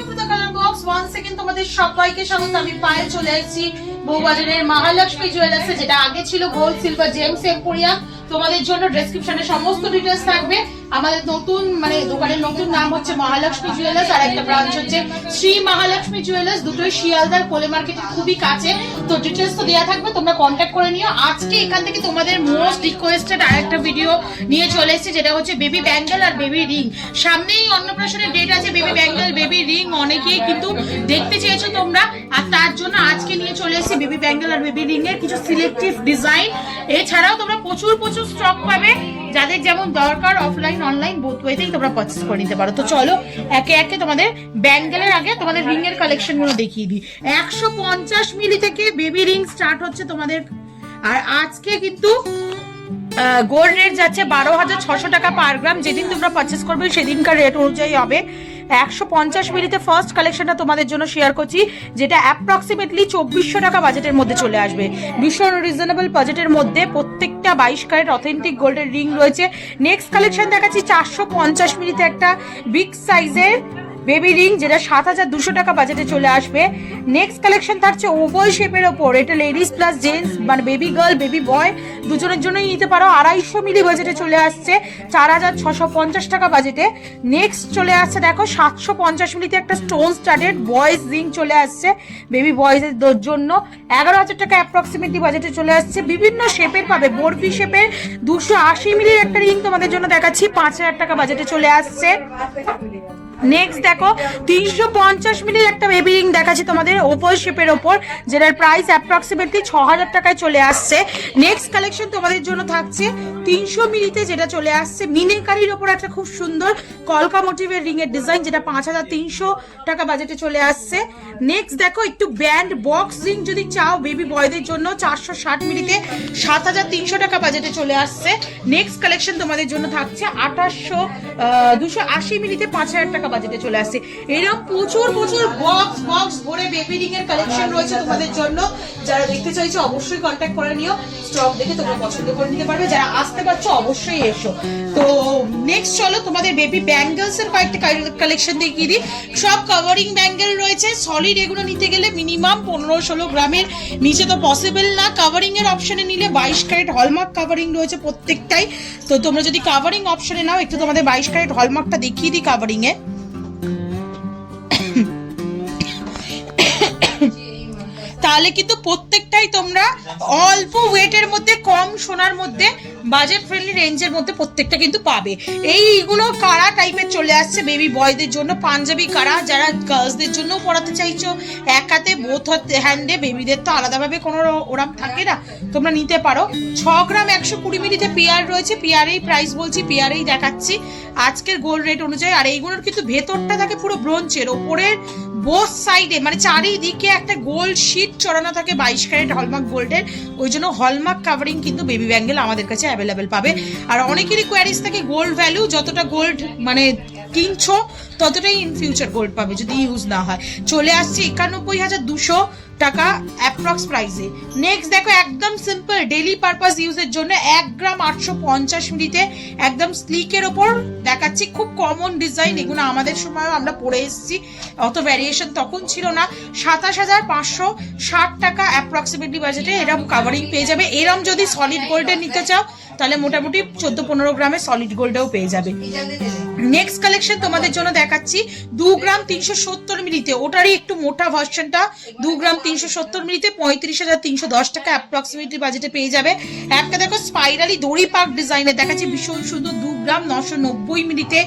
সুপ্রীতা colour box one second তোমাদের সবাইকে স্বাগত। আমি পায়ে চলে এসেছি বউবাজারের মহালক্ষ্মী জুয়েলার্সে, যেটা আগে ছিল গোল্ড সিলভার জেমস এম্পোরিয়াম। তোমাদের জন্য ডেসক্রিপশনে সমস্ত ডিটেইলস থাকবে। আমাদের নতুন দোকানের নতুন নাম হচ্ছে মহালক্ষ্মী জুয়েলার্স, আর একটা ব্রাঞ্চ হচ্ছে শ্রী মহালক্ষ্মী জুয়েলার্স, দুটোই শিয়ালদার কোলে মার্কেটের খুবই কাছে। তো ডিটেইলস তো দেওয়া থাকবে, তোমরা কন্ট্যাক্ট করে নিও। আজকে এখান থেকে তোমাদের মোস্ট রিকোয়েস্টেড আরেকটা ভিডিও নিয়ে চলে এসেছি, যেটা হচ্ছে বেবি ব্যাঙ্গেল আর বেবি রিং। সামনেই অন্নপ্রাশনের ডেট আছে, বেবি ব্যাঙ্গেল বেবি রিং অনেকেই কিন্তু দেখতে চেয়েছো তোমরা, আর তার জন্য আজকে নিয়ে চলে এসেছি বেবি ব্যাঙ্গেল আর বেবি রিং এর কিছু সিলেক্টিভ ডিজাইন। এছাড়াও তোমরা প্রচুর স্টক পাবে, যাদের যেমন দরকার অফলাইন অনলাইন বোথ ওয়েতেই তোমরা পারচেজ করে নিতে পারো। তো চলো একে একে তোমাদের ব্যাঙ্গেলের আগে তোমাদের রিং এর কালেকশন গুলো দেখিয়ে দিই। 150 মিলি থেকে বেবি রিং স্টার্ট হচ্ছে তোমাদের, আর আজকে কিন্তু গোল্ড রেট যাচ্ছে 12,600 টাকা পার গ্রাম। যেদিন তোমরা পারচেস করবে সেদিনকার রেট অনুযায়ী হবে। 150 মিলিতে ফার্স্ট কালেকশনটা তোমাদের জন্য শেয়ার করছি, যেটা অ্যাপ্রক্সিমেটলি 2400 টাকা বাজেটের মধ্যে চলে আসবে। ভীষণ রিজনেবল বাজেটের মধ্যে প্রত্যেকটা 22 ক্যারেট অথেন্টিক গোল্ডের রিং রয়েছে। নেক্সট কালেকশন দেখাচ্ছি 450 মিলিতে একটা বিগ সাইজের বেবি রিং, যেটা 7,200 টাকা বাজেটে চলে আসবে। নেক্সট কালেকশন থাকছে ওভাল শেপের ওপর, এটা লেডিস প্লাস জেন্টস মানে বেবি গার্ল বেবি বয় দুজনের জন্যই নিতে পারো। 250 মিলি বাজেটে চলে আসছে 4,650 টাকা বাজেটে। নেক্সট চলে আসছে দেখো 750 মিলিতে একটা স্টোন স্টাডেড বয়েজ রিং চলে আসছে বেবি বয়েজের জন্য, 11,000 টাকা অ্যাপ্রক্সিমেটলি বাজেটে চলে আসছে। বিভিন্ন শেপের পাবে, বরফি শেপের 280 মিলির একটা রিং তোমাদের জন্য দেখাচ্ছি, 5,000 টাকা বাজেটে চলে আসছে। নেক্সট দেখো 350 মিলির একটা বেবি রিং দেখাচ্ছি তোমাদের ওভাল শেপের ওপর, যেটার প্রাইস অ্যাপ্রক্সিমেটলি 6,000 টাকায় চলে আসছে। নেক্সট কালেকশন তোমাদের জন্য থাকছে 300 মিলিতে, যেটা চলে আসছে মিনেকারির ওপর একটা খুব সুন্দর কলকা মোটিভের রিং এর ডিজাইন, যেটা 5,300 টাকা বাজেটে চলে আসছে। নেক্সট দেখো একটু ব্যান্ড বক্স রিং যদি চাও বেবি বয়দের জন্য 460 মিলিতে 7,300 টাকা বাজেটে চলে আসছে। নেক্সট কালেকশন তোমাদের জন্য থাকছে 280 মিলিতে 5,000 টাকা বাজেটে চলে আসছে। এরকম প্রচুর বক্স ভরে বেবি রিং এর কালেকশন রয়েছে তোমাদের জন্য। যারা দেখতে চাইছো অবশ্যই কন্ট্যাক্ট করে নিও, স্টক দেখে তোমরা পছন্দ করে নিতে পারবে। যারা আসতে পারছো অবশ্যই এসো। তো নেক্সট চলো তোমাদের বেবি ব্যাঙ্গেলস এর কয়েকটা কালেকশন দেখিয়ে দিই। সব কভারিং ব্যাঙ্গেল রয়েছে, সলিড এগুলো নিতে গেলে মিনিমাম 15-16 গ্রামের নিচে তো পসিবল না। কাভারিং এর অপশনে নিলে 22 ক্যারেট হলমার্ক কাভারিং রয়েছে প্রত্যেকটাই। তো তোমরা যদি কাভারিং অপশনে নাও, একটু তোমাদের 22 ক্যারেট হলমার্কটা দেখিয়ে দিই কাভারিং এ। তাহলে কিন্তু প্রত্যেকটাই তোমরা অল্প ওয়েটের মধ্যে, কম সোনার মধ্যে, বাজেট ফ্রেন্ডলি রেঞ্জের মধ্যে প্রত্যেকটা কিন্তু পাবে। এইগুলো কারা টাইপের চলে আসছে বেবি বয়দের জন্য, পাঞ্জাবি কারা, যারা গার্লসদের জন্য পরাতে চাইছো এক হাতে বোথ হ্যান্ডে, বেবিদের তো আলাদাভাবে কোনো ওরাম থাকে না, তোমরা নিতে পারো। 6 গ্রাম 120 মিলিতে পেয়ার রয়েছে, পেয়ারেই প্রাইস বলছি, পেয়ারেই দেখাচ্ছি আজকের গোল্ড রেট অনুযায়ী। আর এইগুলোর কিন্তু ভেতরটা থাকে পুরো ব্রোঞ্জের, ওপরের বোথ সাইডে মানে চারিদিকে একটা গোল্ড শিট চড়ানো থাকে 22 ক্যারেট হলমার্ক গোল্ডের। ওই জন্য হলমার্ক কাভারিং কিন্তু বেবি ব্যাঙ্গেল আমাদের কাছে অ্যাভেলেবেল পাবে। আর অনেকেরই কোয়ারিজ থাকে গোল্ড ভ্যালু, যতটা গোল্ড মানে কিনছো ততটাই ইন ফিউচার গোল্ড পাবে যদি ইউজ না হয়। চলে আসছে 91,200 টাকা অ্যাপ্রক্স প্রাইসে। নেক্সট দেখো একদম সিম্পল ডেইলি পারপাস ইউজের জন্য 1 গ্রাম 850 মিলিতে একদম স্লিকের ওপর দেখাচ্ছি, খুব কমন ডিজাইন। এগুলো আমাদের সময় আমরা পরে এসেছি, অত ভ্যারিয়েশন তখন ছিল না। 27,560 টাকা অ্যাপ্রক্সিমেটলি বাজেটে এরম কাভারিং পেয়ে যাবে। এরম যদি সলিড গোল্ডের নিতে চাও তাহলে মোটামুটি 14-15 গ্রামের সলিড গোল্ডেও পেয়ে যাবে। নেক্সট কালেকশন তোমাদের জন্য দেখাচ্ছি 2 গ্রাম 370 মিলিতে, ওটারই একটু মোটা ভার্সনটা 2 গ্রাম 370 মিলিতে 35,310 টাকা অ্যাপ্রক্সিমেটলি বাজেটে পেয়ে যাবে। একটা দেখো স্পাইরালি দড়ি পাক ডিজাইনের দেখাচ্ছি, ভীষণ সুন্দর 2 গ্রাম 990 মিলিতে,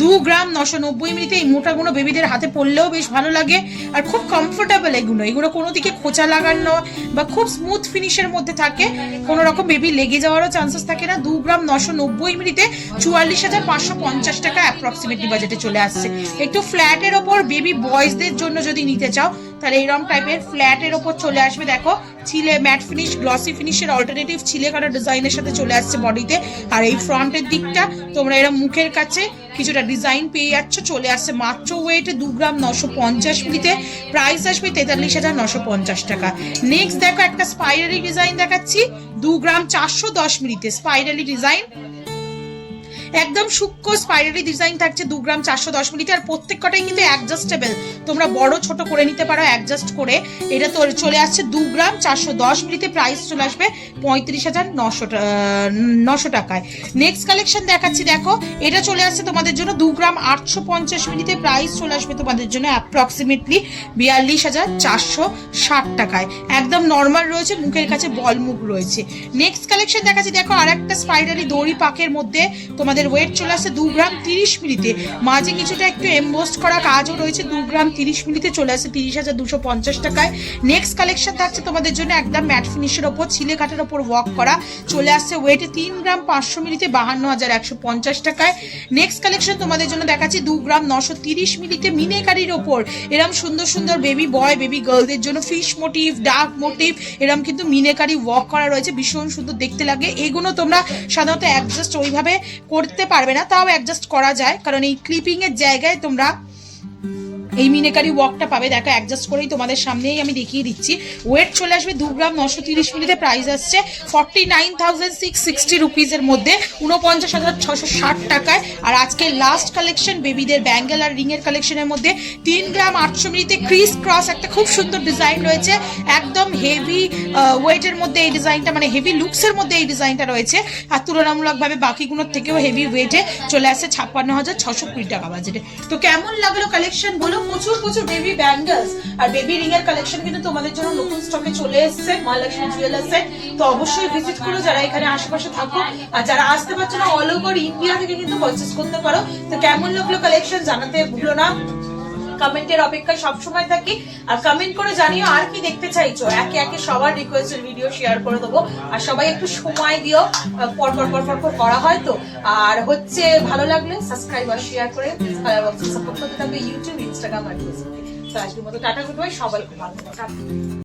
2 গ্রাম 990 মিলিতে। এই মোটাগুলো বেবিদের হাতে পড়লেও বেশ ভালো লাগে আর খুব কমফোর্টেবল। এগুলো কোনো দিকে খোঁচা লাগানো বা খুব স্মুথ ফিনিশের মধ্যে থাকে, কোনো রকম বেবি লেগে যাওয়ারও চান্সেস থাকে না। 2 গ্রাম 990 মিলিতে 44,550 টাকা অ্যাপ্রক্সিমেটলি বাজেটে চলে আসছে। একটু ফ্ল্যাটের ওপর বেবি বয়েজদের জন্য যদি নিতে চাও তাহলে এইরকম টাইপের ফ্ল্যাটের ওপর চলে আসবে। দেখো ছিলে ম্যাট ফিনিশ গ্লসি ফিনিশের অল্টারনেটিভ ছিলে কাটা ডিজাইনের সাথে চলে আসছে বডিতে। আর এই ফ্রন্টের দিকটা তোমরা এরকম মুখের কাছে কিছুটা ডিজাইন পেয়ে যাচ্ছ। চলে আসছে মাত্র ওয়েটে 2 গ্রাম 950 মিলিতে, প্রাইস আসবে 43,950 টাকা। নেক্সট দেখো একটা স্পাইরালি ডিজাইন দেখাচ্ছি 2 গ্রাম 410 মিলিতে, স্পাইরালি ডিজাইন একদম সূক্ষ্ম স্পাইরালি ডিজাইন থাকছে 2 গ্রাম 410 মিলিতে, আর প্রত্যেক কটাই কিন্তু অ্যাডজাস্টেবল, তোমরা বড় ছোট করে নিতে পারো অ্যাডজাস্ট করে। এটা তো চলে আসছে 2 গ্রাম 410 মিলিতে, প্রাইস চলে আসবে 35,900 টাকায়। নেক্সট কালেকশন দেখাচ্ছি, দেখো এটা চলে আসছে তোমাদের জন্য 2 গ্রাম 850 মিলিতে, প্রাইস চলে আসবে তোমাদের জন্য অ্যাপ্রক্সিমেটলি 42,460 টাকায়। একদম নর্মাল রয়েছে, মুখের কাছে বল মুখ রয়েছে। নেক্সট কালেকশন দেখাচ্ছি, দেখো আর একটা স্পাইরালি দড়ি পাকের মধ্যে তোমাদের ওয়েট চলে আসছে 2 গ্রাম 30 মিলিতে, মাঝে কিছুটা একটু এমবোস্ট করা কাজও রয়েছে। 2 গ্রাম 30 মিলিতে চলে আসছে 30,250 টাকায়। নেক্সট কালেকশন থাকছে তোমাদের জন্য একদম ম্যাট ফিনিশের ওপর ছিলে কাঠের ওপর ওয়ার্ক করা, চলে আসছে ওয়েটে 3 গ্রাম 500 মিলিতে 52,150 টাকায়। নেক্সট কালেকশন তোমাদের জন্য দেখাচ্ছি 2 গ্রাম 930 মিলিতে মিনেকারির ওপর এরম সুন্দর সুন্দর বেবি বয় বেবি গার্লদের জন্য ফিশ মোটিভ ডার্ক মোটিভ এরম কিন্তু মিনেকারি ওয়ার্ক করা রয়েছে, ভীষণ সুন্দর দেখতে লাগে। এগুলো তোমরা সাধারণত অ্যাডজাস্ট ওইভাবে করতে পারবে না, তাও অ্যাডজাস্ট করা যায়, কারণ এই ক্লিপিং এর জায়গায় তোমরা এই মিনেকারি ওয়ার্কটা পাবে। দেখো অ্যাডজাস্ট করেই তোমাদের সামনেই আমি দেখিয়ে দিচ্ছি। ওয়েট চলে আসবে 2 গ্রাম 930 মিলিতে, প্রাইস আসছে 49,660 রুপিসের মধ্যে, 49,660 টাকায়। আর আজকে লাস্ট কালেকশন বেবিদের ব্যাঙ্গেল আর রিং এর কালেকশনের মধ্যে 3 গ্রাম 800 মিলিতে ক্রিস ক্রস একটা খুব সুন্দর ডিজাইন রয়েছে, একদম হেভি ওয়েটের মধ্যে এই ডিজাইনটা, মানে হেভি লুকসের মধ্যে এই ডিজাইনটা রয়েছে, আর তুলনামূলকভাবে বাকিগুলোর থেকেও হেভি ওয়েটে চলে আসছে 56,620 টাকা বাজেটে। তো কেমন লাগলো কালেকশন বলো? প্রচুর প্রচুর বেবি ব্যাঙ্গলস আর বেবি রিং এর কালেকশন কিন্তু তোমাদের জন্য নতুন স্টকে চলে এসেছে মহালক্ষ্মী জুয়েলার্সে। তো অবশ্যই ভিজিট করো যারা এখানে আশেপাশে থাকো, আর যারা আসতে পারছো না অল ওভার ইন্ডিয়া থেকে কিন্তু পারচেজ করতে পারো। তো কেমন লাগলো কালেকশন জানাতে ভুলো না, কমেন্টের অপেক্ষায় সবসময় থাকি, আর কমেন্ট করে জানিও আর কি দেখতে চাইছো। একে একে সবার রিকোয়েস্টের ভিডিও শেয়ার করে দেবো, আর সবাই একটু সময় দিও, পর করা হয় তো। আর হচ্ছে ভালো লাগলে সাবস্ক্রাইব আর শেয়ার করে সাপোর্ট করতে থাকবে ইউটিউব, ইনস্টাগ্রাম আর ফেসবুকে। তো আজকের মতো টাটা গুড বাই, সবাইকে ভালো থাকো।